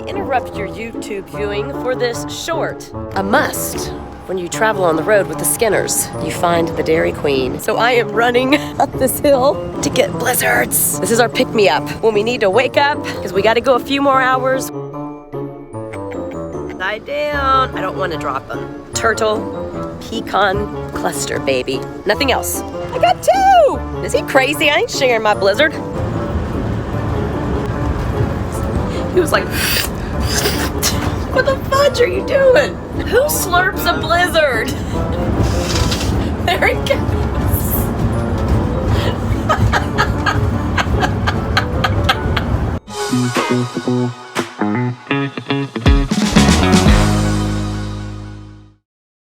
interrupt your YouTube viewing for this short. A must. When you travel on the road with the Skinners, you find the Dairy Queen. So I am running up this hill to get blizzards. This is our pick-me-up when we need to wake up because we got to go a few more hours. Lie down. I don't want to drop them. Turtle, pecan, cluster, baby. Nothing else. I got 2! Is he crazy? I ain't sharing my blizzard. He was like, what the fudge are you doing? Who slurps a blizzard? There he goes.